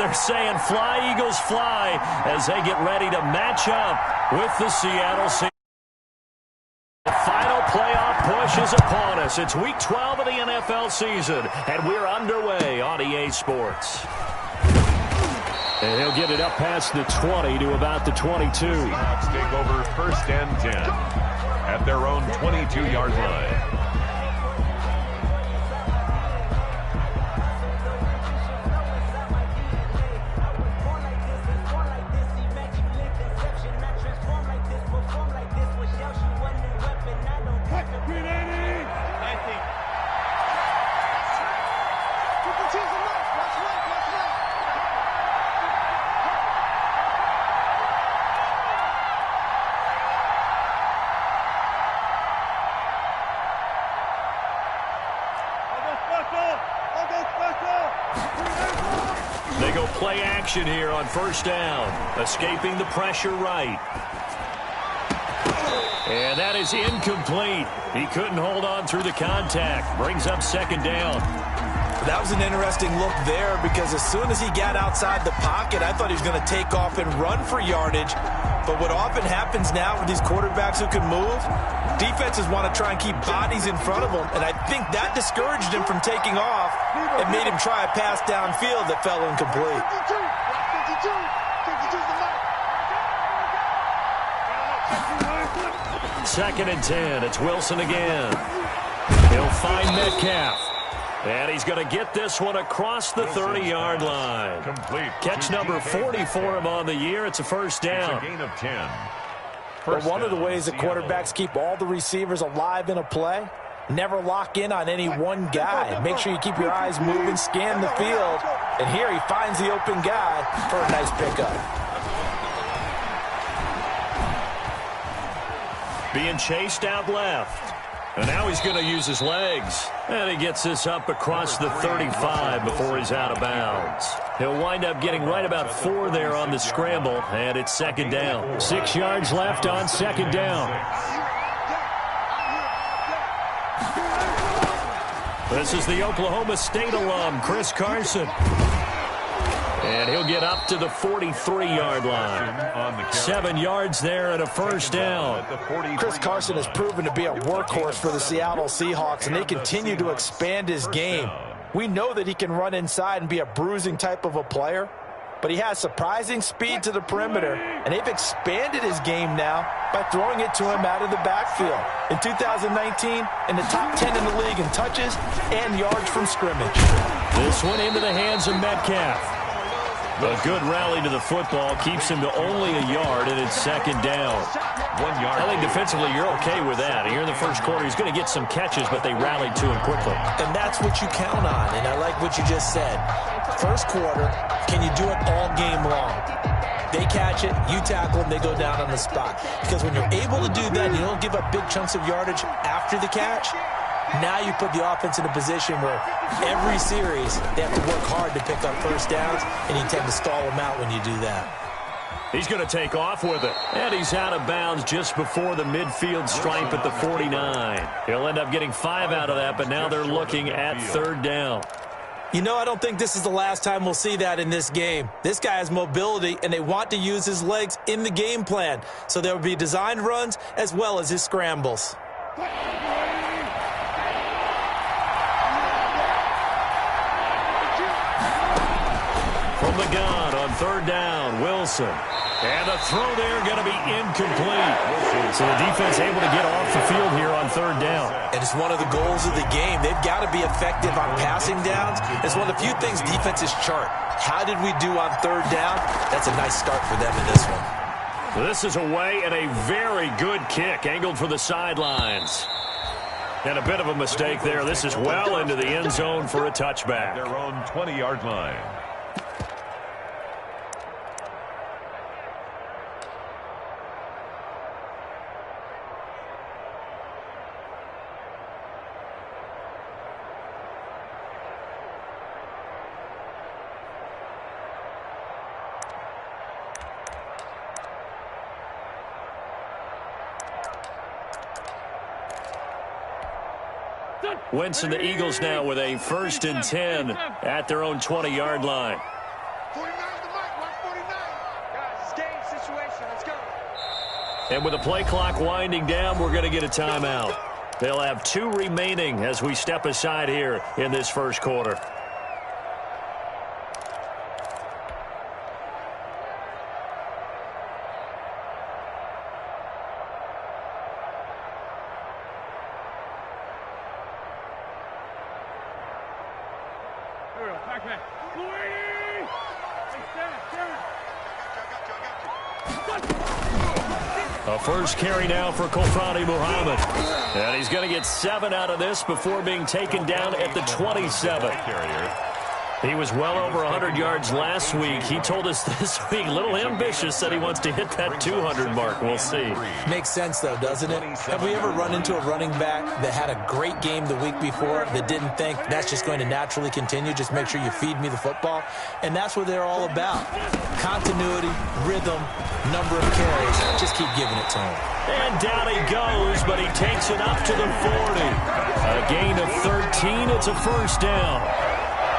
they're saying fly, Eagles, fly, as they get ready to match up with the Seattle Seahawks. The final playoff push is upon us. It's Week 12 of the NFL season, and we're underway on EA Sports. And he'll get it up past the 20 to about the 22. Seahawks take over 1st and 10 at their own 22-yard line. They go play action here on 1st down, escaping the pressure right. And that is incomplete. He couldn't hold on through the contact. Brings up 2nd down. That was an interesting look there because as soon as he got outside the pocket, I thought he was going to take off and run for yardage. But what often happens now with these quarterbacks who can move, defenses want to try and keep bodies in front of them, and I think that discouraged him from taking off and made him try a pass downfield that fell incomplete. 2nd and 10. It's Wilson again. He'll find Metcalf. And he's going to get this one across the 30-yard line. Complete. Catch number 40 for him on the year. It's a 1st down. It's a gain of 10. But one of the ways that quarterbacks keep all the receivers alive in a play, never lock in on any one guy. Make sure you keep your eyes moving, scan the field. And here he finds the open guy for a nice pickup. Being chased out left. And now he's going to use his legs. And he gets this up across the 35 before he's out of bounds. He'll wind up getting right about 4 there on the scramble, and it's 2nd down. 6 yards left on 2nd down. This is the Oklahoma State alum, Chris Carson. And he'll get up to the 43-yard line. 7 yards there and a 1st down. Chris Carson has proven to be a workhorse for the Seattle Seahawks, and they continue to expand his game. We know that he can run inside and be a bruising type of a player, but he has surprising speed to the perimeter, and they've expanded his game now by throwing it to him out of the backfield. In 2019, in the top 10 in the league in touches and yards from scrimmage. This one into the hands of Metcalf. A good rally to the football keeps him to only a yard, and it's 2nd down. 1 yard. I think defensively you're okay with that. Here in the first quarter, he's going to get some catches, but they rallied to him quickly. And that's what you count on, and I like what you just said. First quarter, can you do it all game long? They catch it, you tackle them, they go down on the spot. Because when you're able to do that, you don't give up big chunks of yardage after the catch. Now you put the offense in a position where every series they have to work hard to pick up 1st downs, and you tend to stall them out when you do that. He's going to take off with it. And he's out of bounds just before the midfield stripe at the 49. He'll end up getting 5 out of that, but now they're looking at 3rd down. You know, I don't think this is the last time we'll see that in this game. This guy has mobility, and they want to use his legs in the game plan. So there will be designed runs as well as his scrambles. From the gun on 3rd down, Wilson. And the throw there going to be incomplete. So the defense able to get off the field here on 3rd down. And it's one of the goals of the game. They've got to be effective on passing downs. It's one of the few things defenses chart. How did we do on 3rd down? That's a nice start for them in this one. This is away and a very good kick angled for the sidelines. And a bit of a mistake there. This is well into the end zone for a touchback. Their own 20-yard line. Wentz and the Eagles now with a 1st and 10 at their own 20-yard line. And with the play clock winding down, we're going to get a timeout. They'll have 2 remaining as we step aside here in this first quarter. A first carry now for Kofrani Muhammad. And he's going to get 7 out of this before being taken down at the 27. He was well over 100 yards last week. He told us this week, a little ambitious, that he wants to hit that 200 mark. We'll see. Makes sense, though, doesn't it? Have we ever run into a running back that had a great game the week before that didn't think that's just going to naturally continue? Just make sure you feed me the football. And that's what they're all about. Continuity, rhythm, number of carries. Just keep giving it to him. And down he goes, but he takes it up to the 40. A gain of 13. It's a first down.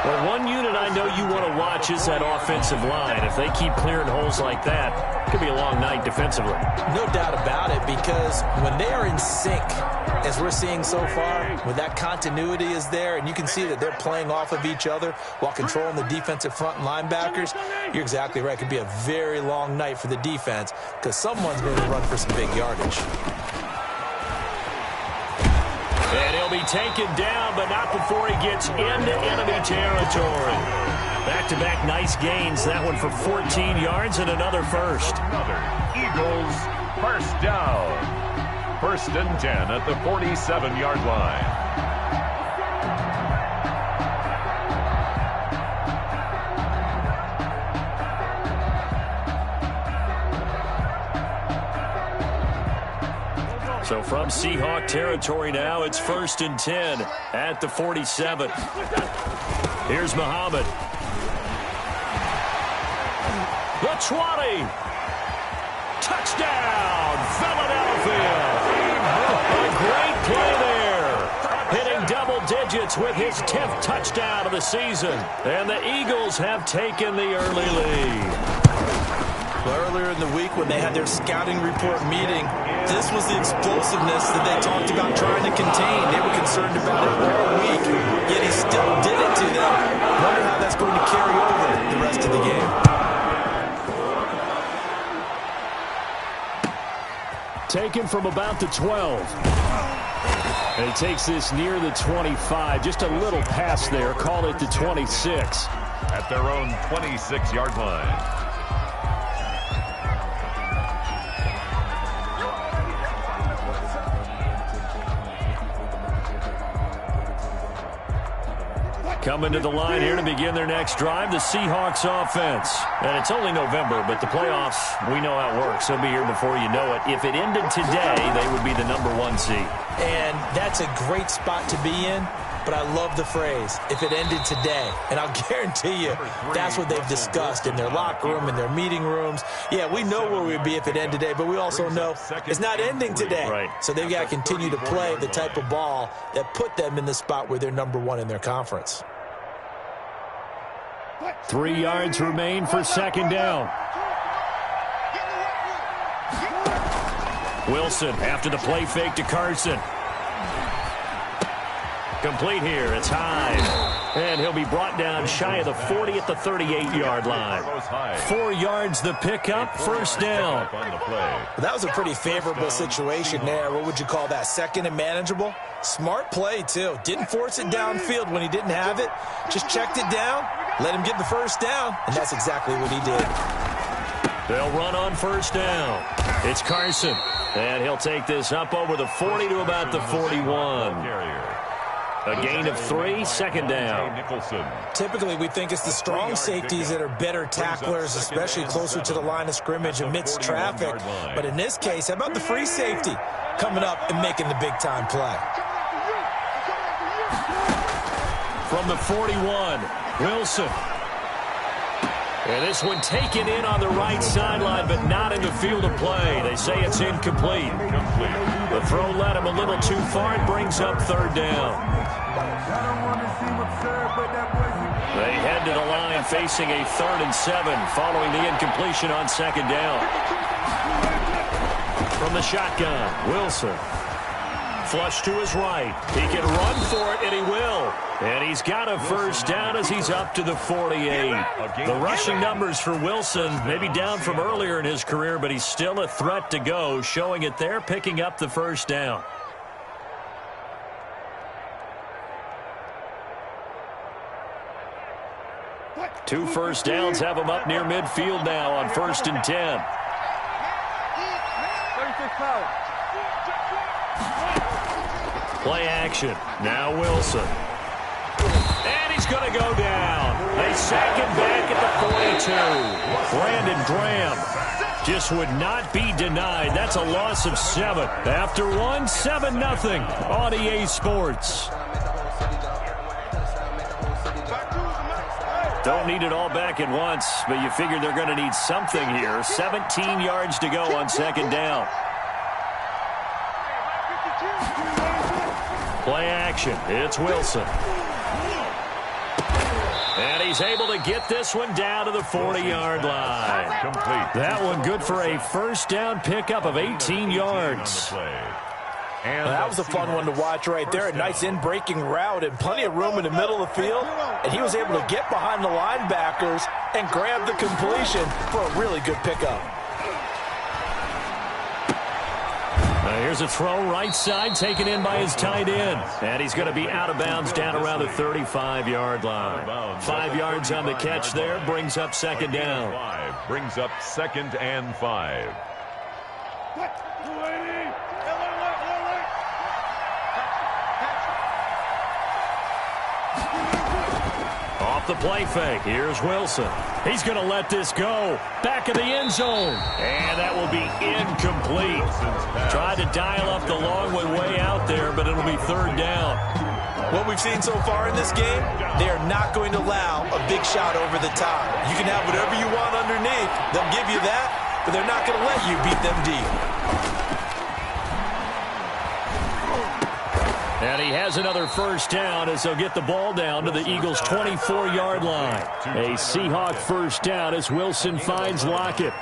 Well, one unit I know you want to watch is that offensive line. If they keep clearing holes like that, it could be a long night defensively. No doubt about it, because when they are in sync, as we're seeing so far, when that continuity is there, and you can see that they're playing off of each other while controlling the defensive front and linebackers, you're exactly right. It could be a very long night for the defense because someone's going to run for some big yardage. And he'll be taken down, but not before he gets into enemy territory. Back-to-back nice gains. That one for 14 yards and another first. Another Eagles first down. 1st and 10 at the 47-yard line. So from Seahawk territory now, it's 1st and 10 at the 47. Here's Muhammad. The 20. Touchdown, Philadelphia. A great play there. Hitting double digits with his 10th touchdown of the season. And the Eagles have taken the early lead. Earlier in the week when they had their scouting report meeting, this was the explosiveness that they talked about trying to contain. They were concerned about it all week, yet he still did it to them. Wonder how that's going to carry over the rest of the game. Taken from about the 12. And he takes this near the 25. Just a little pass there. Call it the 26. At their own 26-yard line. Coming to the line here to begin their next drive, the Seahawks offense. And it's only November, but the playoffs, we know how it works. They'll be here before you know it. If it ended today, they would be the #1 seed. And that's a great spot to be in, but I love the phrase, if it ended today. And I'll guarantee you, that's what they've discussed in their locker room, in their meeting rooms. Yeah, we know where we'd be if it ended today, but we also know it's not ending today. Right. So they've got to continue to play the type of ball that put them in the spot where they're #1 in their conference. 3 yards remain for 2nd down. Wilson after the play fake to Carson. Complete here. It's Hyde. And he'll be brought down shy of the 40 at the 38-yard line. 4 yards the pickup, 1st down. That was a pretty favorable situation there. What would you call that? 2nd and manageable? Smart play, too. Didn't force it downfield when he didn't have it. Just checked it down, let him get the 1st down, and that's exactly what he did. They'll run on 1st down. It's Carson. And he'll take this up over the 40 to about the 41. A gain of 3, 2nd down. Typically, we think it's the strong safeties that are better tacklers, especially closer to the line of scrimmage amidst traffic. But in this case, how about the free safety coming up and making the big-time play? From the 41, Wilson. And this one taken in on the right sideline, but not in the field of play. They say it's incomplete. The throw led him a little too far and brings up 3rd down. They head to the line facing a 3rd and 7 following the incompletion on 2nd down. from the shotgun. Wilson. Flush to his right. He can run for it, and he will. And he's got a first down as he's up to the 48. The rushing numbers for Wilson maybe down from earlier in his career, but he's still a threat to go, showing it there, picking up the first down. Two first downs have him up near midfield now on 1st and 10. Play action. Now Wilson. And he's going to go down. They sack him back at the 42. Brandon Graham just would not be denied. That's a loss of 7. After 1, 7-0 on EA Sports. Don't need it all back at once, but you figure they're going to need something here. 17 yards to go on 2nd down. Play action. It's Wilson. And he's able to get this one down to the 40-yard line. Complete. That one good for a first down pickup of 18 yards. And that was a fun one to watch right there. A nice in-breaking route and plenty of room in the middle of the field. And he was able to get behind the linebackers and grab the completion for a really good pickup. Here's a throw right side taken in by his tight end. And he's going to be out of bounds down around the 35-yard line. 5 yards on the catch there. Brings up 2nd down. Brings up 2nd and 5. Off the play fake. Here's Wilson. He's going to let this go. Back of the end zone. And that will be incomplete. Tried to dial up the long one way out there, but it'll be 3rd down. What we've seen so far in this game, they are not going to allow a big shot over the top. You can have whatever you want underneath. They'll give you that, but they're not going to let you beat them deep. And he has another first down as they'll get the ball down to the Eagles' 24-yard line. A Seahawk first down as Wilson finds Lockett.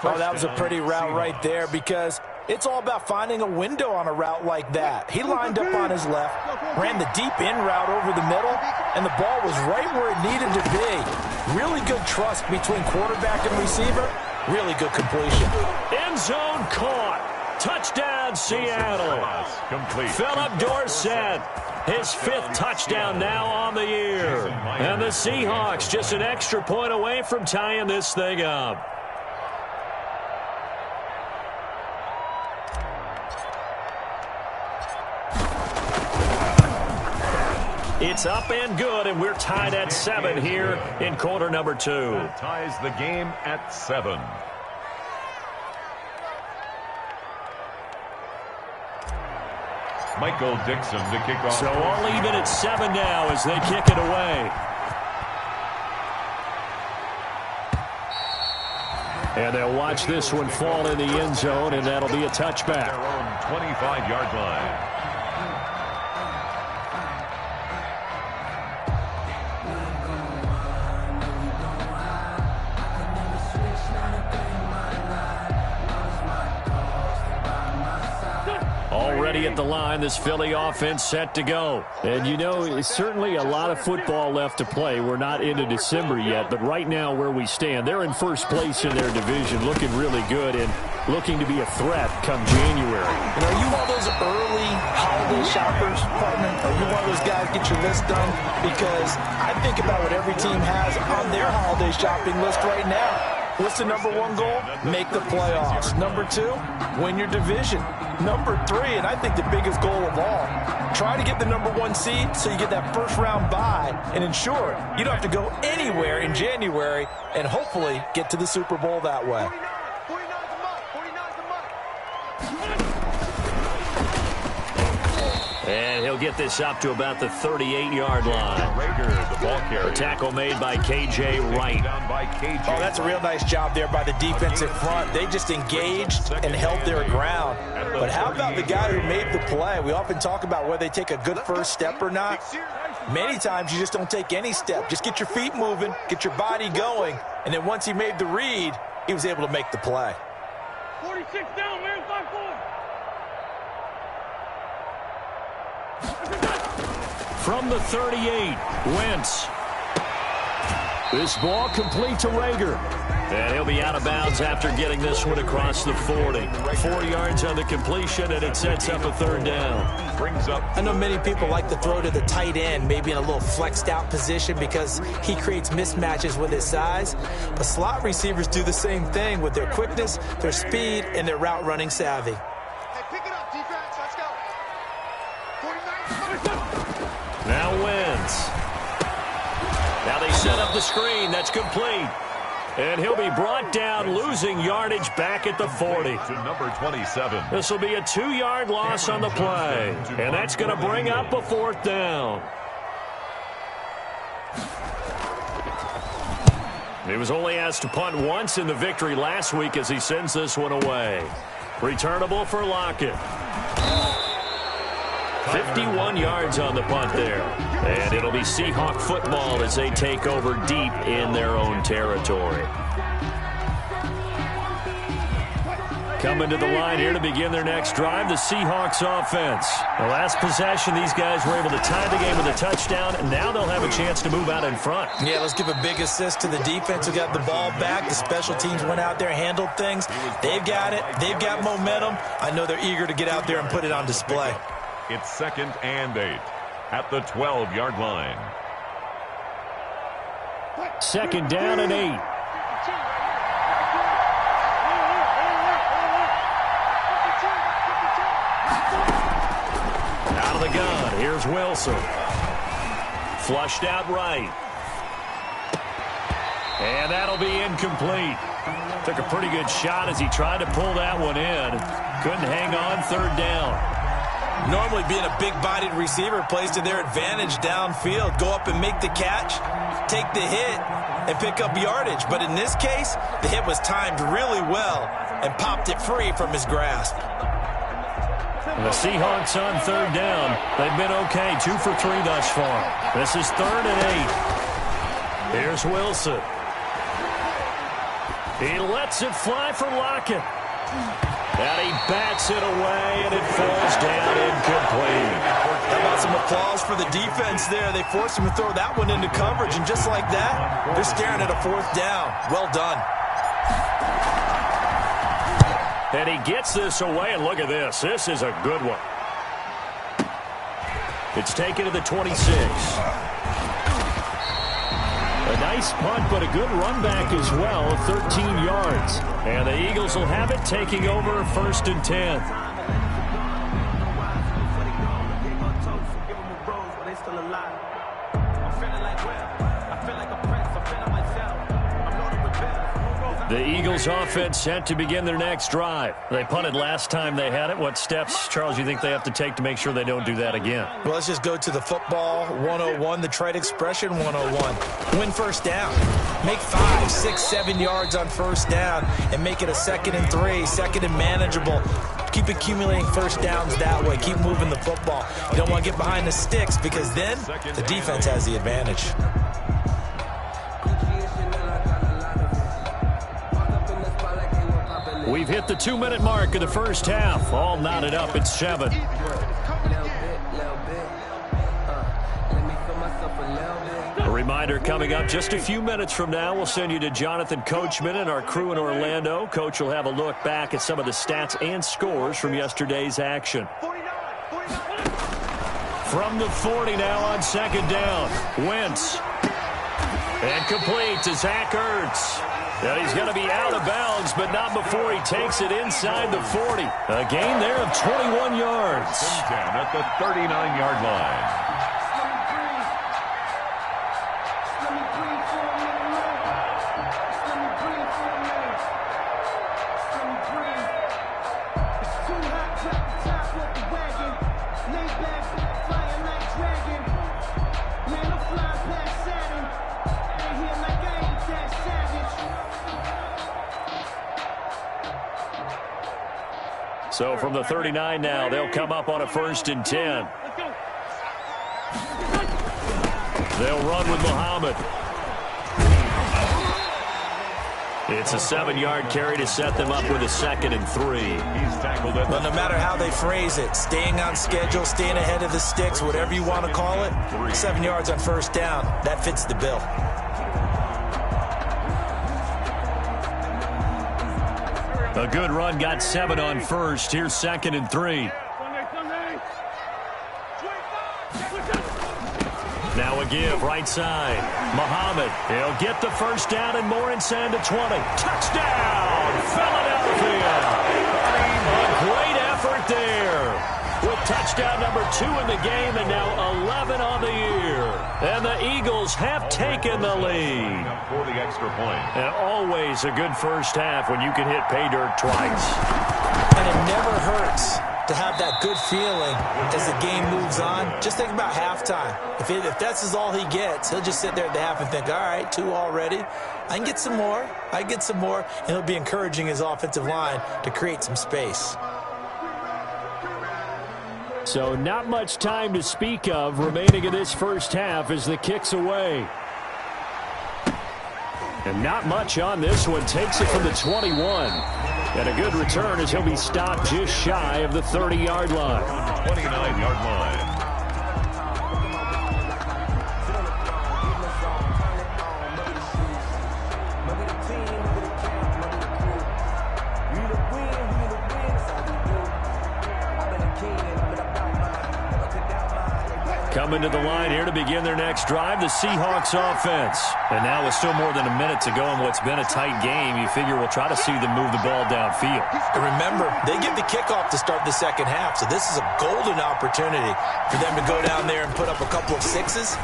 Oh, that was a pretty route right there because it's all about finding a window on a route like that. He lined up on his left, ran the deep in route over the middle, and the ball was right where it needed to be. Really good trust between quarterback and receiver. Really good completion. End zone caught. Touchdown, Seattle. Complete. Philip Dorsett, his 5th touchdown now on the year. And the Seahawks just an extra point away from tying this thing up. It's up and good, and we're tied at 7 here in quarter number 2. Ties the game at 7. Michael Dixon to kick off. So all even at 7 now as they kick it away. And they'll watch this one fall in the end zone, and that'll be a touchback. Their own 25-yard line. Already at the line, this Philly offense set to go. And you know, it's certainly a lot of football left to play. We're not into December yet, but right now where we stand, they're in first place in their division, looking really good and looking to be a threat come January. And are you one of those early holiday shoppers, partner? Are you one of those guys get your list done? Because I think about what every team has on their holiday shopping list right now. What's the number 1 goal? Make the playoffs. Number 2, win your division. Number 3, and I think the biggest goal of all, try to get the number 1 seed so you get that first-round bye and ensure you don't have to go anywhere in January and hopefully get to the Super Bowl that way. And he'll get this up to about the 38-yard line. Rager, the ball carrier. A tackle made by K.J. Wright. Oh, that's a real nice job there by the defensive front. They just engaged and held their ground. But how about the guy who made the play? We often talk about whether they take a good first step or not. Many times you just don't take any step. Just get your feet moving, get your body going, and then once he made the read, he was able to make the play. 46 down, man. 5-4. From the 38, Wentz. This ball complete to Rager. And he'll be out of bounds after getting this one across the 40. 4 yards on the completion, and it sets up a third down. Brings up. I know many people like to throw to the tight end, maybe in a little flexed out position because he creates mismatches with his size. But slot receivers do the same thing with their quickness, their speed, and their route running savvy. Hey, pick it up, defense. Let's go. 49. Now Wentz. Now they set up the screen. That's complete. And he'll be brought down, losing yardage back at the 40. To number 27. This will be a 2-yard loss on the play. And that's going to bring up a fourth down. He was only asked to punt once in the victory last week as he sends this one away. Returnable for Lockett. 51 yards on the punt there. And it'll be Seahawk football as they take over deep in their own territory. Coming to the line here to begin their next drive, the Seahawks offense. The last possession, these guys were able to tie the game with a touchdown, and now they'll have a chance to move out in front. Yeah, let's give a big assist to the defense who got the ball back. The special teams went out there, handled things. They've got it. They've got momentum. I know they're eager to get out there and put it on display. It's 2nd and 8 at the 12-yard line. 2nd down and 8. Out of the gun, here's Wilson. Flushed out right. And that'll be incomplete. Took a pretty good shot as he tried to pull that one in. Couldn't hang on, 3rd down. Normally being a big-bodied receiver plays to their advantage downfield. Go up and make the catch, take the hit, and pick up yardage. But in this case, the hit was timed really well and popped it free from his grasp. The Seahawks on 3rd down. They've been okay, 2 for 3 thus far. This is 3rd and 8. Here's Wilson. He lets it fly for Lockett. And he bats it away, and it falls down incomplete. How about some applause for the defense there? They forced him to throw that one into coverage, and just like that, they're staring at a 4th down. Well done. And he gets this away, and look at this. This is a good one. It's taken to the 26. A nice punt, but a good run back as well, 13 yards. And the Eagles will have it, taking over 1st and 10. The Eagles offense set to begin their next drive. They punted last time they had it. What steps, Charles, you think they have to take to make sure they don't do that again? Well, let's just go to the football 101, the trade expression 101. Win 1st down. Make 5, 6, 7 yards on 1st down and make it a 2nd and 3, 2nd and manageable. Keep accumulating 1st downs that way. Keep moving the football. You don't want to get behind the sticks because then the defense has the advantage. We've hit the 2-minute mark of the first half. All knotted up at 7. A reminder coming up just a few minutes from now. We'll send you to Jonathan Coachman and our crew in Orlando. Coach will have a look back at some of the stats and scores from yesterday's action. From the 40 now on 2nd down. Wentz. And complete to Zach Ertz. And he's going to be out of bounds, but not before he takes it inside the 40. A gain there of 21 yards. Down at the 39-yard line. So from the 39 now, they'll come up on a 1st and 10. They'll run with Muhammad. It's a 7-yard carry to set them up with a 2nd and 3. He's tackled it. But no matter how they phrase it, staying on schedule, staying ahead of the sticks, whatever you want to call it, 7 yards on first down, that fits the bill. A good run got 7 on first. Here's 2nd and 3. Now a give, right side. Muhammad, he'll get the first down and more inside the 20. Touchdown, Philadelphia. A great effort there. With touchdown number 2 in the game and now 11 on the year. And the Eagles have taken the lead. For the extra point. And always a good first half when you can hit pay dirt twice. And it never hurts to have that good feeling as the game moves on. Just think about halftime. If that's all he gets, he'll just sit there at the half and think, all right, 2 already. I can get some more. I can get some more. And he'll be encouraging his offensive line to create some space. So not much time to speak of remaining in this first half as the kick's away. And not much on this one. Takes it from the 21. And a good return as he'll be stopped just shy of the 30-yard line. 29-yard line. Coming to the line here to begin their next drive, the Seahawks offense. And now with still more than a minute to go in what's been a tight game, you figure we'll try to see them move the ball downfield. And remember, they get the kickoff to start the second half, so this is a golden opportunity for them to go down there and put up a couple of 6s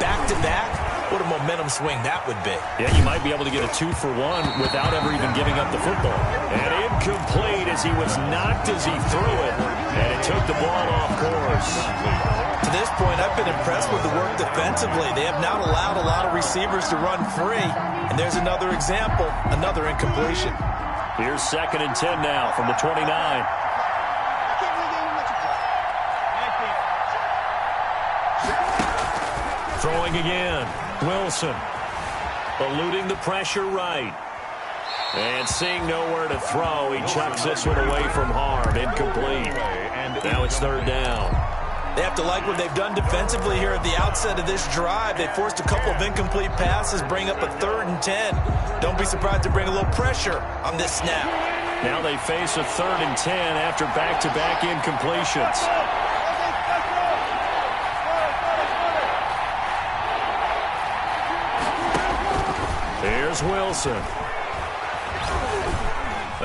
back-to-back. What a momentum swing that would be. Yeah, you might be able to get a 2-for-1 without ever even giving up the football. And incomplete as he was knocked as he threw it. And it took the ball off course. To this point, I've been impressed with the work defensively. They have not allowed a lot of receivers to run free. And there's another example, another incompletion. Here's 2nd and 10 now from the 29. Throwing again. Wilson eluding the pressure right. And seeing nowhere to throw, he chucks this one away from harm. Incomplete. Now it's 3rd down. They have to like what they've done defensively here at the outset of this drive. They forced a couple of incomplete passes, bring up a 3rd and 10. Don't be surprised to bring a little pressure on this snap. Now they face a 3rd and 10 after back-to-back incompletions. Here's Wilson.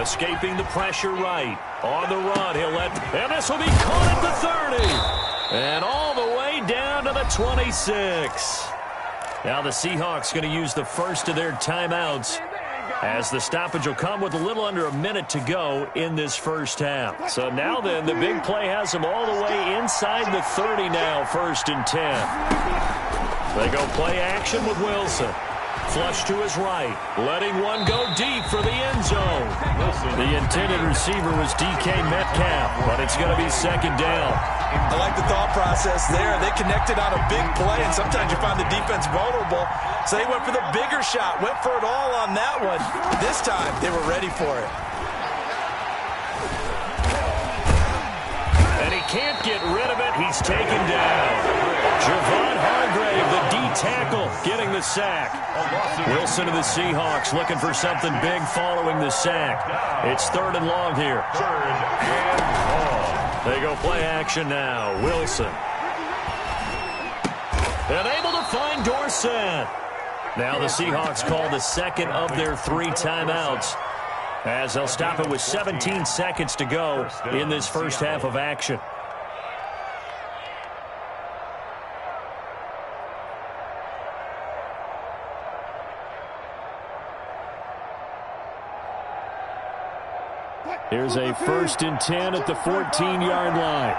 Escaping the pressure right. On the run, he'll let... And this will be caught at the 30. And all the way down to the 26. Now the Seahawks going to use the first of their timeouts as the stoppage will come with a little under a minute to go in this first half. So now then, the big play has them all the way inside the 30 now, 1st and 10. They go play action with Wilson. Flush to his right, letting one go deep for the end zone. The intended receiver was DK Metcalf, but it's going to be 2nd down. I like the thought process there. They connected on a big play, and sometimes you find the defense vulnerable. So they went for the bigger shot, went for it all on that one. This time, they were ready for it. And he can't get rid of it. He's taken down. Javon Hargrave, the D-tackle, getting the sack. Wilson of the Seahawks looking for something big following the sack. It's 3rd and long here. 3rd and long. They go play action now. Wilson. And able to find Dorsett. Now the Seahawks call the 2nd of their 3 timeouts as they'll stop it with 17 seconds to go in this first half of action. Here's a 1st and 10 at the 14-yard line.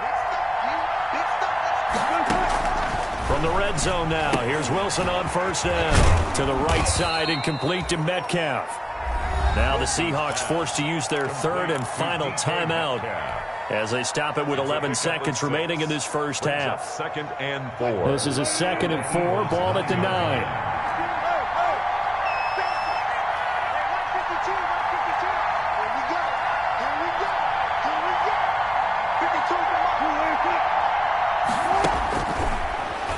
From the red zone now, here's Wilson on 1st down. To the right side and complete to Metcalf. Now the Seahawks forced to use their 3rd and final timeout as they stop it with 11 seconds remaining in this first half. 2nd and 4. This is a 2nd and 4, ball at the 9. 52, 152. Here we go. Here we go. Here we go. 52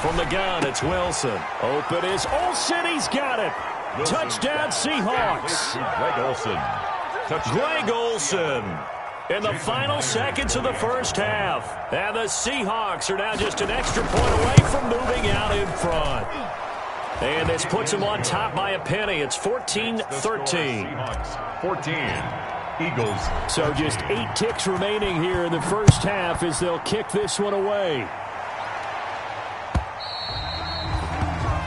From the gun, it's Wilson. Open is Olsen. He's got it. Wilson. Touchdown, Seahawks. Greg Olsen. Touchdown. Greg Olsen in the final seconds of the first half. And the Seahawks are now just an extra point away from moving out in front. And this puts them on top by a penny. It's 14-13. Seahawks 14. Eagles. So just 8 ticks remaining here in the first half as they'll kick this one away.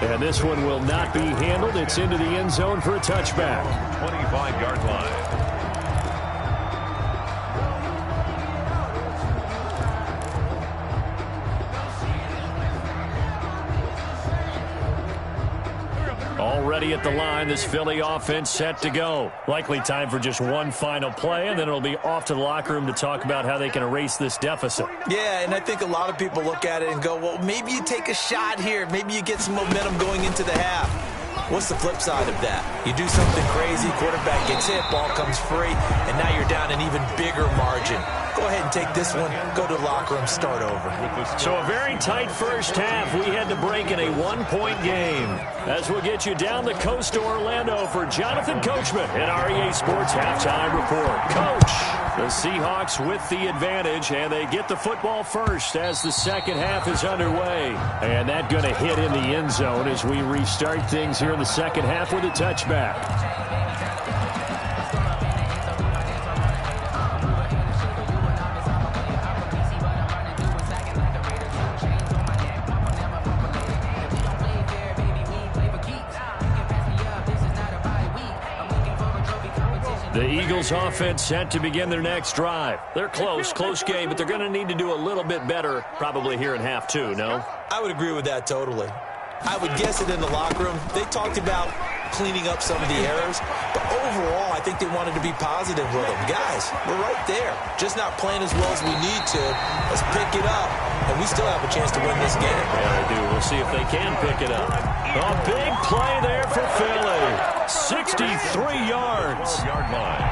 And this one will not be handled. It's into the end zone for a touchback. 25-yard line. Already at the line, this Philly offense set to go. Likely time for just one final play, and then it'll be off to the locker room to talk about how they can erase this deficit. Yeah, and I think a lot of people look at it and go, well, maybe you take a shot here. Maybe you get some momentum going into the half. What's the flip side of that? You do something crazy, quarterback gets hit, ball comes free, and now you're down an even bigger margin. Go ahead and take this one, go to the locker room, start over. So a very tight first half. We had to break in a one-point game. As we'll get you down the coast to Orlando for Jonathan Coachman in our EA Sports Halftime Report. Coach, the Seahawks with the advantage, and they get the football first as the second half is underway. And that going to hit in the end zone as we restart things here in the second half with a touchback. The Eagles offense set to begin their next drive. They're close game, but they're going to need to do a little bit better probably here in half two, no? I would agree with that totally. I would guess it in the locker room. They talked about cleaning up some of the errors, but overall, I think they wanted to be positive with them. Guys, we're right there. Just not playing as well as we need to. Let's pick it up, and we still have a chance to win this game. Yeah, they do. We'll see if they can pick it up. A big play there for Philly. 63 yards. 12-yard line.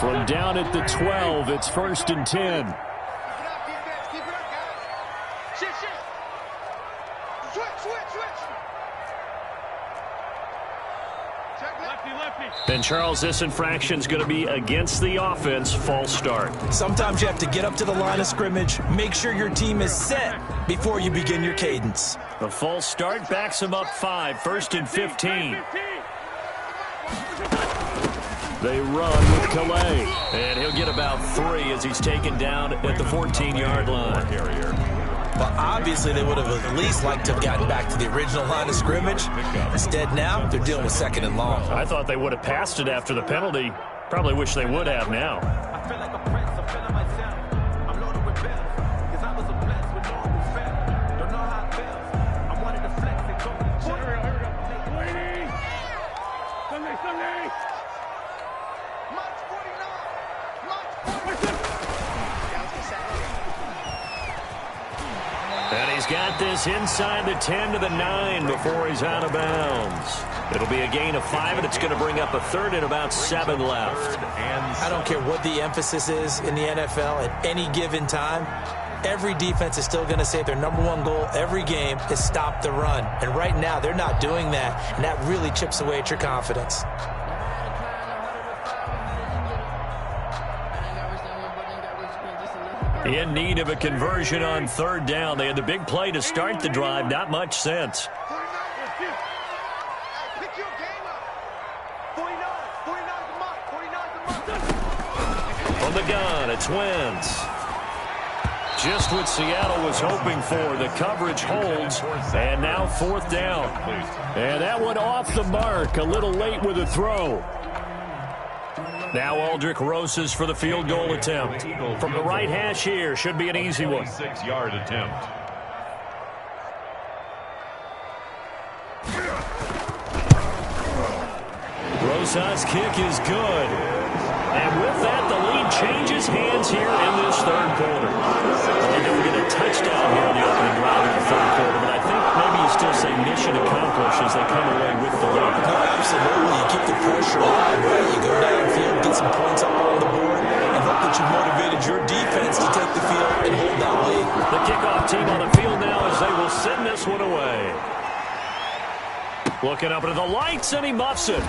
From down at the 12, it's 1st and 10. Keep it up, defense. Keep it up, guys. Shit. Switch. Check lefty. And Charles, this infraction's going to be against the offense. False start. Sometimes you have to get up to the line of scrimmage, make sure your team is set before you begin your cadence. The false start backs him up 5, 1st and 15. They run with Calais, and he'll get about 3 as he's taken down at the 14-yard line. Well, obviously, they would have at least liked to have gotten back to the original line of scrimmage. Instead, now, they're dealing with 2nd and long. I thought they would have passed it after the penalty. Probably wish they would have now. I feel like a prince, I'm feeling myself. I'm loaded with bells, because I was a blessed with no who fell. Don't know how it feels. I wanted to flex and go to the gym. Sunday. March 49. March 49. And he's got this inside the 10 to the 9 before he's out of bounds. It'll be a gain of 5, and it's going to bring up a 3rd and about 7 left. I don't care what the emphasis is in the NFL at any given time. Every defense is still going to say their #1 goal every game is stop the run. And right now, they're not doing that, and that really chips away at your confidence. In need of a conversion on 3rd down. They had the big play to start the drive. Not much sense. 49. Pick your game up. 49 the mark. From the gun, it's Wentz. Just what Seattle was hoping for. The coverage holds, and now 4th down. And that one off the mark. A little late with a throw. Now Aldrick Rosas for the field goal attempt. From the right hash here, should be an easy one. 6-yard attempt. Rosas' kick is good. And with that, the lead changes hands here in this 3rd quarter. Well, they never get a touchdown here in the opening drive of the 3rd quarter, but I think as they will send this one away. Looking up into the lights, and he muffs it.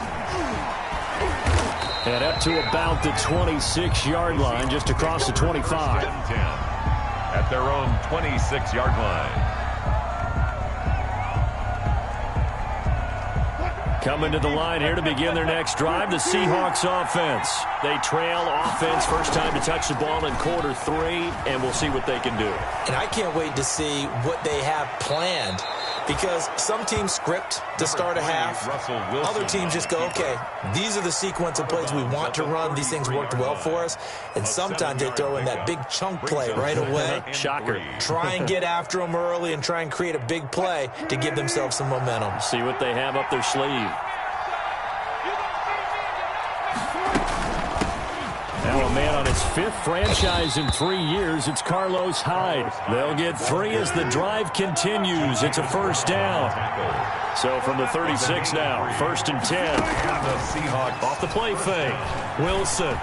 And up to about the 26-yard line, just across the 25. 10 at their own 26-yard line. Coming to the line here to begin their next drive, the Seahawks offense. They trail offense, first time to touch the ball in quarter 3, and we'll see what they can do. And I can't wait to see what they have planned, because some teams script to start a half. Other teams just go, okay, these are the sequence of plays we want to run. These things worked well for us. And sometimes they throw in that big chunk play right away. Shocker. Try and get after them early and try and create a big play to give themselves some momentum. See what they have up their sleeve. Now a man on his 5th franchise in 3 years. It's Carlos Hyde. They'll get 3 as the drive continues. It's a first down. So from the 36 now, 1st and 10. The Seahawks Off the play fake. Wilson.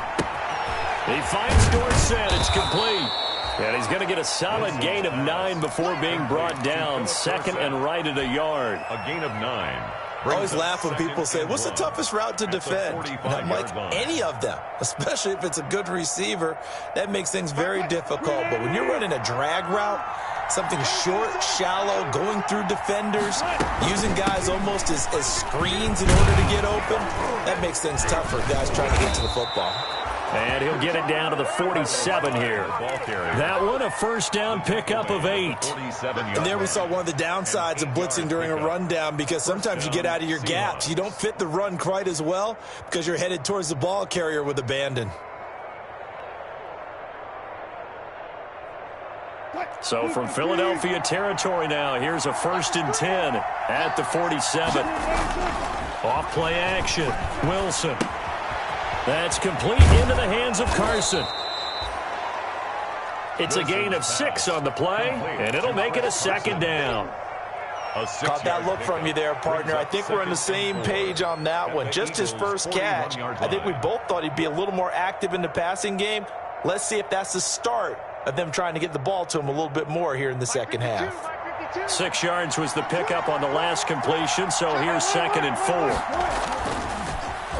He finds Dorsett. It's complete. And he's going to get a solid gain of 9 before being brought down. 2nd and right at a yard. a gain of 9. I always laugh when people say, what's the toughest route to defend? And I'm like, any of them, especially if it's a good receiver. That makes things very difficult. But when you're running a drag route, something short, shallow, going through defenders, using guys almost as screens in order to get open, that makes things tough for guys trying to get to the football. And he'll get it down to the 47 here. That one, a first down pickup of 8. And there we saw one of the downsides of blitzing during a rundown, because sometimes you get out of your gaps. You don't fit the run quite as well because you're headed towards the ball carrier with abandon. So from Philadelphia territory now, here's a 1st and 10 at the 47. Off play action. Wilson. That's complete into the hands of Carson. It's a gain of 6 on the play, and it'll make it a 2nd down. Caught that look from you there, partner. I think we're on the same page on that one. Just his first catch. I think we both thought he'd be a little more active in the passing game. Let's see if that's the start of them trying to get the ball to him a little bit more here in the second half. 6 yards was the pickup on the last completion, so here's 2nd and 4.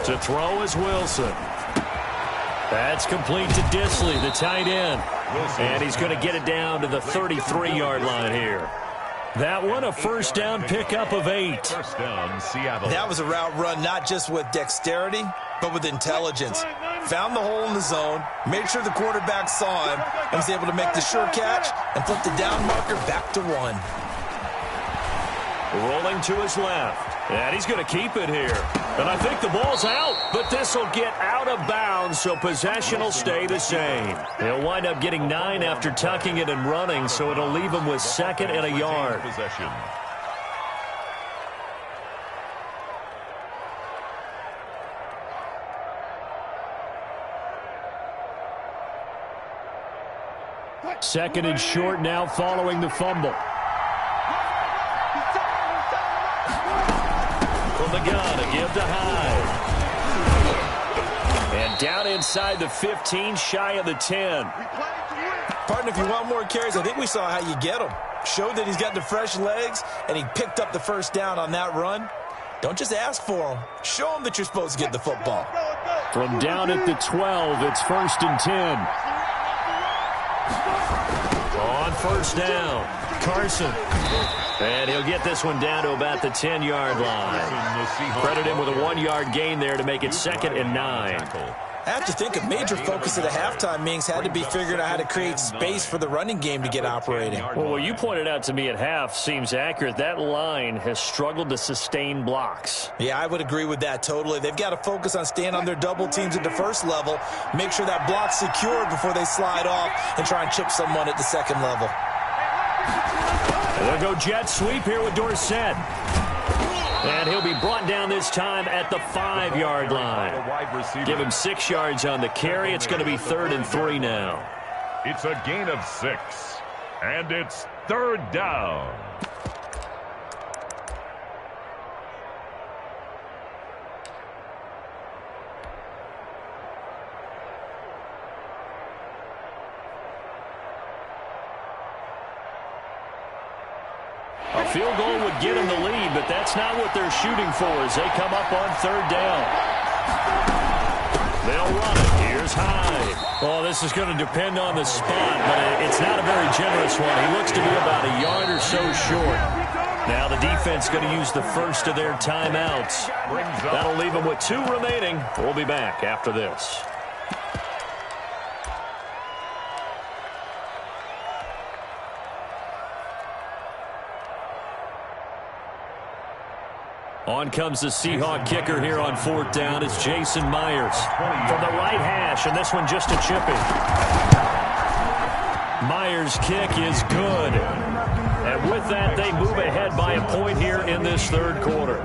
To throw is Wilson. That's complete to Disley, the tight end. And he's going to get it down to the 33-yard line here. That one, a first down pickup of 8. First down, Seattle. That was a route run not just with dexterity, but with intelligence. Found the hole in the zone, made sure the quarterback saw him, and was able to make the sure catch and flip the down marker back to 1. Rolling to his left. And he's going to keep it here. And I think the ball's out, but this will get out of bounds, so possession will stay the same. He'll wind up getting 9 after tucking it and running, so it'll leave him with 2nd and a yard. Possession. Second and short now following the fumble. From the gun, a give to Hyde. And down inside the 15, shy of the 10. Partner, if you want more carries, I think we saw how you get them. Showed that he's got the fresh legs, and he picked up the first down on that run. Don't just ask for them. Show them that you're supposed to get the football. From down at the 12, it's 1st and 10. On first down, Carson. And he'll get this one down to about the 10-yard line. Credit him with a 1-yard gain there to make it 2nd and 9. I have to think a major focus of the halftime meetings had to be figuring out how to create space for the running game to get operating. Well, what you pointed out to me at half seems accurate. That line has struggled to sustain blocks. Yeah, I would agree with that totally. They've got to focus on staying on their double teams at the first level, make sure that block's secured before they slide off and try and chip someone at the second level. They'll go jet sweep here with Dorsett. And he'll be brought down this time at the 5-yard line. Give him 6 yards on the carry. It's going to be 3rd and 3 now. It's a gain of 6. And it's 3rd down. Field goal would get them the lead, but that's not what they're shooting for as they come up on third down. They'll run it. Here's Hyde. Well, this is going to depend on the spot, but it's not a very generous one. He looks to be about a yard or so short. Now the defense going to use the first of their timeouts. That'll leave them with 2 remaining. We'll be back after this. On comes the Seahawk kicker here on fourth down. It's Jason Myers from the right hash, and this one just a chippy. Myers' kick is good. And with that, they move ahead by a point here in this third quarter.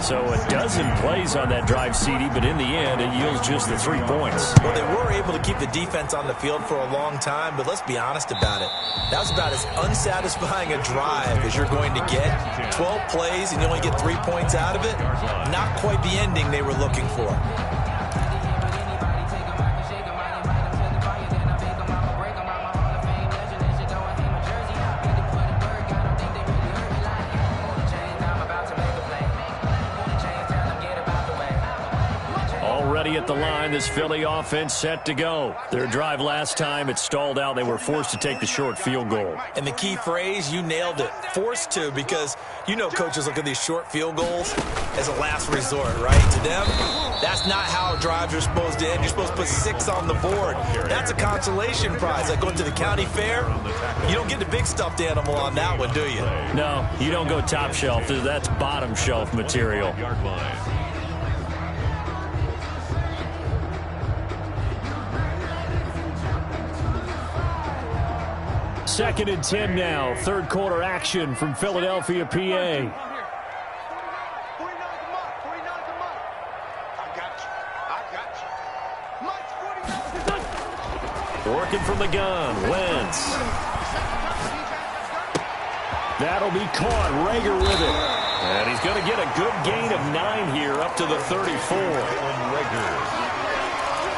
So a dozen plays on that drive, CD, but in the end, it yields just the 3 points. Well, they were able to keep the defense on the field for a long time, but let's be honest about it. That was about as unsatisfying a drive as you're going to get. 12 plays and you only get 3 points out of it. Not quite the ending they were looking for. At the line, this Philly offense set to go. Their drive last time, it stalled out. They were forced to take the short field goal. And the key phrase, you nailed it. Forced to, because you know coaches look at these short field goals as a last resort, right? To them, that's not how drives are supposed to end. You're supposed to put 6 on the board. That's a consolation prize. Like going to the county fair, you don't get the big stuffed animal on that one, do you? No, you don't go top shelf. That's bottom shelf material. Second and 10 now. Third quarter action from Philadelphia, PA. Working from the gun. Wentz. That'll be caught. Rager with it. And he's going to get a good gain of 9 here up to the 34.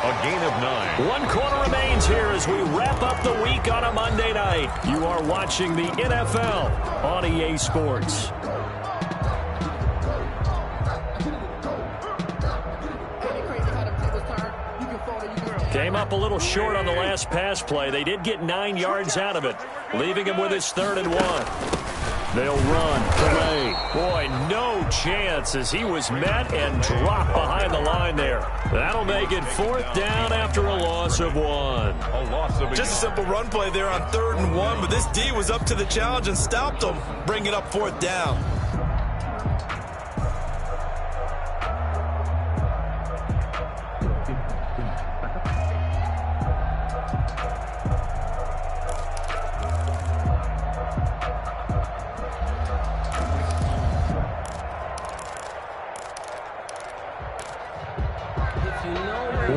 A gain of 9. 1 quarter remains here as we wrap up the week on a Monday night. You are watching the NFL on EA Sports. Came up a little short on the last pass play. They did get 9 yards out of it, leaving him with his 3rd and 1. They'll run. Play. Boy, no chance as he was met and dropped behind the line there. That'll make it 4th down after a loss of 1. Just a simple run play there on 3rd and 1, but this D was up to the challenge and stopped him, bringing up 4th down.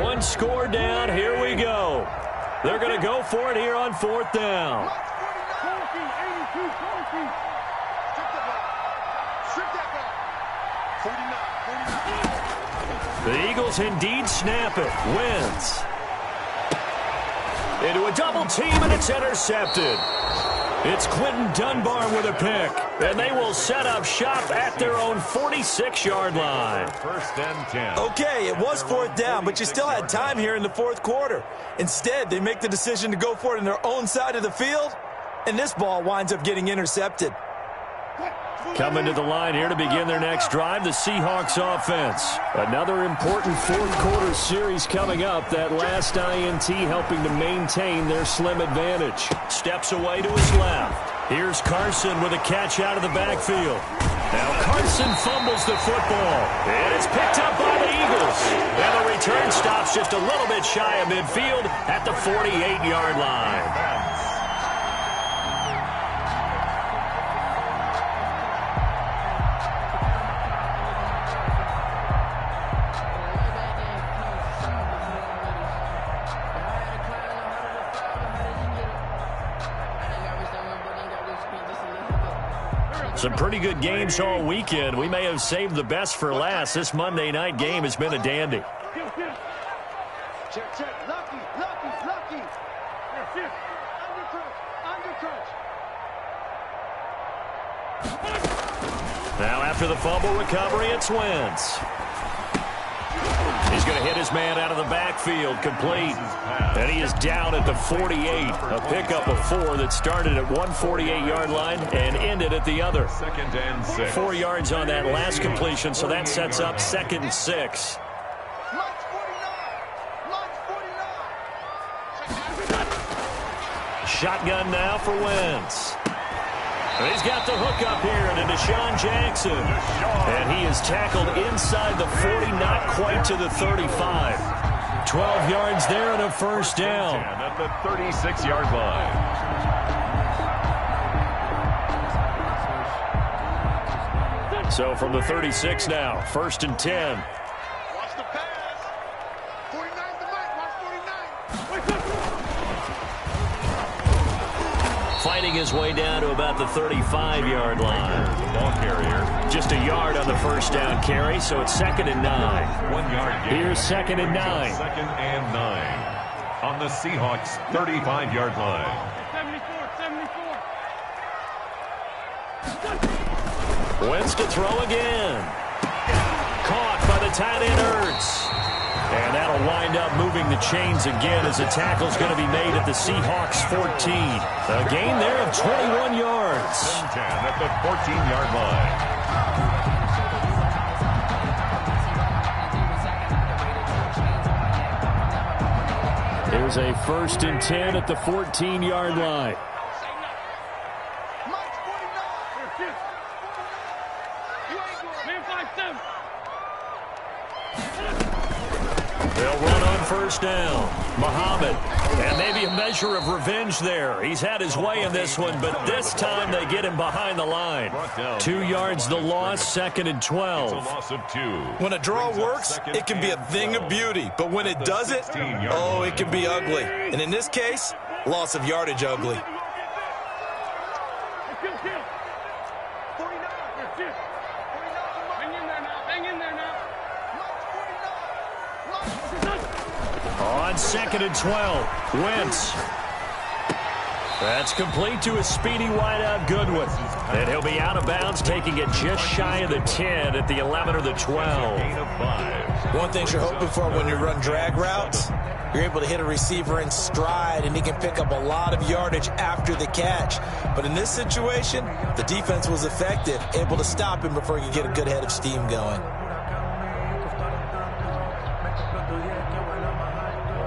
One score down. Here we go. They're going to go for it here on 4th down. The Eagles indeed snap it. Wins. Into a double team, and it's intercepted. It's Quentin Dunbar with a pick, and they will set up shop at their own 46-yard line. 1st and 10. Okay, it was 4th down, but you still had time here in the 4th quarter. Instead, they make the decision to go for it in their own side of the field, and this ball winds up getting intercepted. Coming to the line here to begin their next drive, the Seahawks offense. Another important 4th quarter series coming up. That last INT helping to maintain their slim advantage. Steps away to his left. Here's Carson with a catch out of the backfield. Now Carson fumbles the football. And it's picked up by the Eagles. And the return stops just a little bit shy of midfield at the 48-yard line. Some pretty good games all weekend. We may have saved the best for last. This Monday night game has been a dandy. Check, check. Lucky. Under crunch. Now after the fumble recovery, it's Wentz. He's going to hit his man out of the backfield, complete. And he is down at the 48. A pickup of 4 that started at 148-yard line and ended at the other. 2nd and 6. 4 yards on that last completion, so that sets up 2nd and 6. Shotgun now for Wentz. He's got the hook up here to Deshaun Jackson. And he is tackled inside the 40, not quite to the 35. 12 yards there and a first down. At the 36-yard line. So from the 36 now, 1st and 10. Watch the pass. 49 to Mike. Watch 49. Fighting his way down to about the 35-yard line. Ball carrier. Just a yard on the first down carry, so it's 2nd and 9. 1 yard gain. Here's 2nd and 9. 2nd and 9. On the Seahawks 35-yard line. 74. Wentz to throw again. Caught by the tight end Ertz. And that'll wind up moving the chains again as the tackle's going to be made at the Seahawks 14. A gain there of 21 yards. 10 at the 14-yard line. Here's a 1st and 10 at the 14-yard line. They'll run on first down. Muhammad. And maybe a measure of revenge there. He's had his way in this one, but this time they get him behind the line. 2 yards the loss, 2nd and 12. It's a loss of 2. When a draw works, it can be a thing of beauty. But when it doesn't, oh, it can be ugly. And in this case, loss of yardage ugly. On 2nd and 12, Wentz. That's complete to a speedy wideout Goodwin. And he'll be out of bounds, taking it just shy of the 10 at the 11 or the 12. Gain of 5. One thing you're hoping for when you run drag routes, you're able to hit a receiver in stride, and he can pick up a lot of yardage after the catch. But in this situation, the defense was effective, able to stop him before he could get a good head of steam going.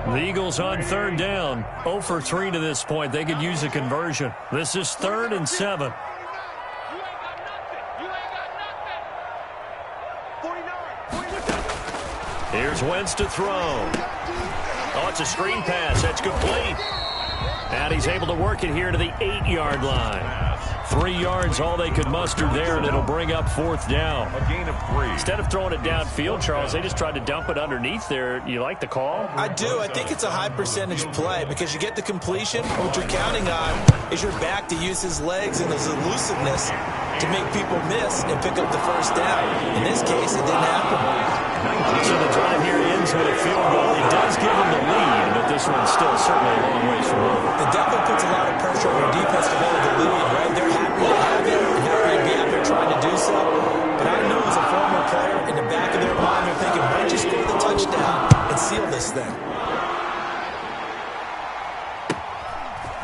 The Eagles on 3rd down, 0 for 3 to this point. They could use a conversion. This is 3rd and 7. Here's Wentz to throw. Oh, it's a screen pass. That's complete. And he's able to work it here to the 8-yard line. 3 yards, all they could muster there, and it'll bring up 4th down. A gain of 3. Instead of throwing it downfield, Charles, they just tried to dump it underneath there. You like the call? I do. I think it's a high percentage play because you get the completion. What you're counting on is your back to use his legs and his elusiveness to make people miss and pick up the first down. In this case, it didn't happen. So the drive here ends with a field goal. It does give them the lead, but this one's still certainly a long ways from over. It definitely puts a lot of pressure on your defense to hold the lead, right? They're happy to have it and happy to be out there trying to do so. But I know as a former player, in the back of their mind, they're thinking, might just score the touchdown and seal this thing.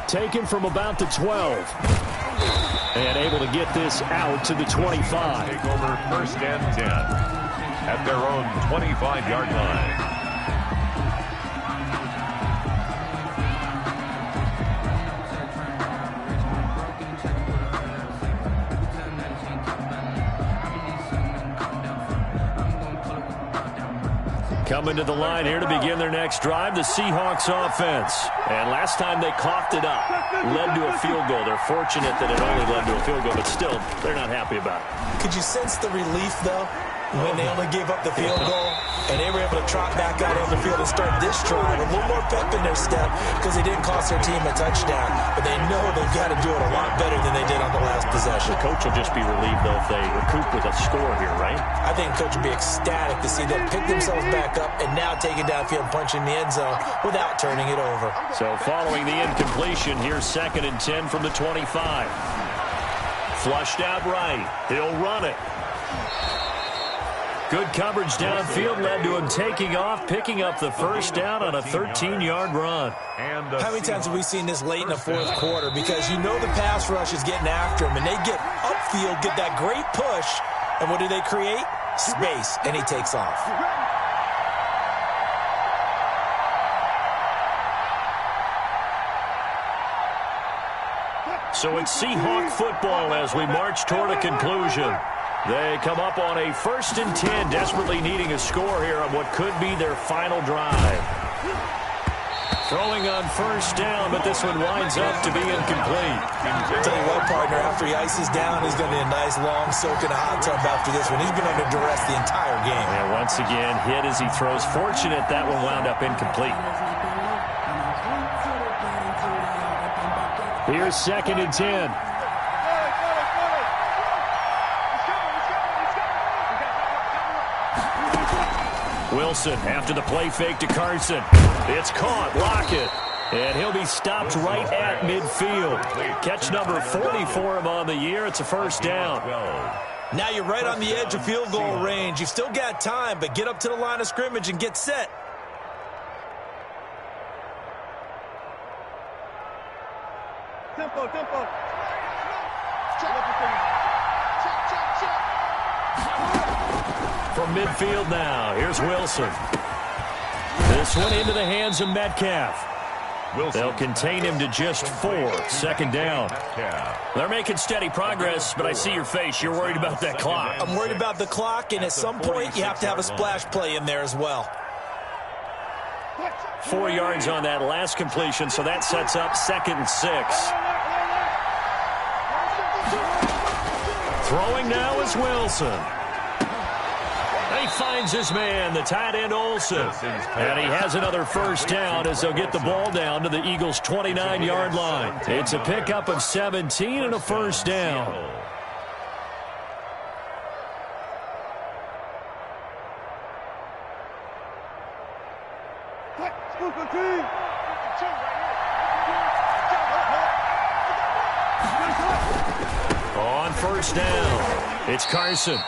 Taken from about the 12. And able to get this out to the 25. Take over 1st and 10 at their own 25-yard line. Coming to the line here to begin their next drive, the Seahawks offense. And last time they coughed it up, led to a field goal. They're fortunate that it only led to a field goal, but still, they're not happy about it. Could you sense the relief, though, when they only gave up the field goal and they were able to trot back out on the field and start this drive with a little more pep in their step because they didn't cost their team a touchdown, but they know they've got to do it a lot better than they did on the last possession. The coach will just be relieved, though, if they recoup with a score here, right? I think the coach will be ecstatic to see them pick themselves back up and now take it downfield and punch in the end zone without turning it over. So following the incompletion, here's 2nd and 10 from the 25. Flushed out right. He'll run it. Good coverage downfield led to him taking off, picking up the first down on a 13-yard run. How many times have we seen this late in the fourth quarter? Because you know the pass rush is getting after him, and they get upfield, get that great push, and what do they create? Space, and he takes off. So it's Seahawk football as we march toward a conclusion. They come up on a 1st and 10, desperately needing a score here on what could be their final drive. Throwing on first down, but this one winds up to be incomplete. Tell you what, partner, after he ices down, he's going to need a nice long soak in a hot tub after this one. He's been under duress the entire game. And once again, hit as he throws. Fortunate that one wound up incomplete. Here's 2nd and 10. Wilson after the play fake to Carson. It's caught. Lockett. And he'll be stopped right at midfield. Catch number 40 for him on the year. It's a first down. Now you're right on the edge of field goal range. You've still got time, but get up to the line of scrimmage and get set. Tempo. From midfield now, here's Wilson. This one into the hands of Metcalf. They'll contain him to just 4. 2nd down. They're making steady progress, but I see your face. You're worried about that clock. I'm worried about the clock, and at some point you have to have a splash play in there as well. 4 yards on that last completion, so that sets up 2nd and 6. Throwing now is Wilson. He finds his man, the tight end Olsen. And he has another first down as they'll get the ball down to the Eagles' 29-yard line. It's a pickup of 17 and a first down. On first down, it's Carson.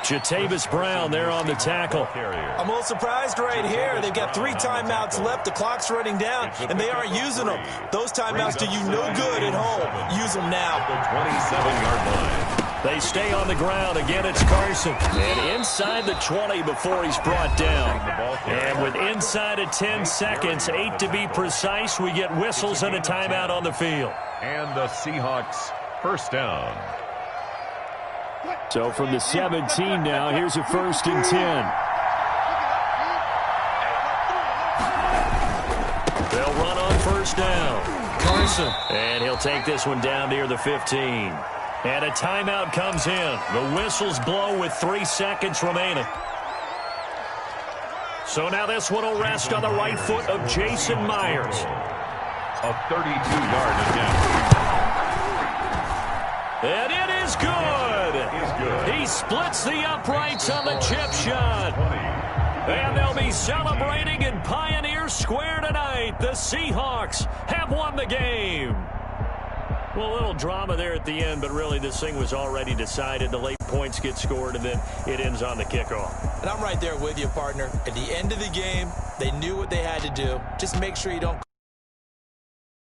Jatavis Brown there on the tackle. I'm a little surprised right here. They've got 3 timeouts left. The clock's running down, and they aren't using them. Those timeouts do you no good at home. Use them now. The 27-yard line. They stay on the ground. Again, it's Carson. And inside the 20 before he's brought down. And with inside of 10 seconds, 8 to be precise, we get whistles and a timeout on the field. And the Seahawks first down. So from the 17 now, here's a 1st and 10. They'll run on first down. Carson. And he'll take this one down near the 15. And a timeout comes in. The whistles blow with 3 seconds remaining. So now this one will rest on the right foot of Jason Myers. A 32-yard attempt. And it is good. He splits the uprights on the chip shot. And they'll be celebrating in Pioneer Square tonight. The Seahawks have won the game. Well, a little drama there at the end, but really this thing was already decided. The late points get scored, and then it ends on the kickoff. And I'm right there with you, partner. At the end of the game, they knew what they had to do. Just make sure you don't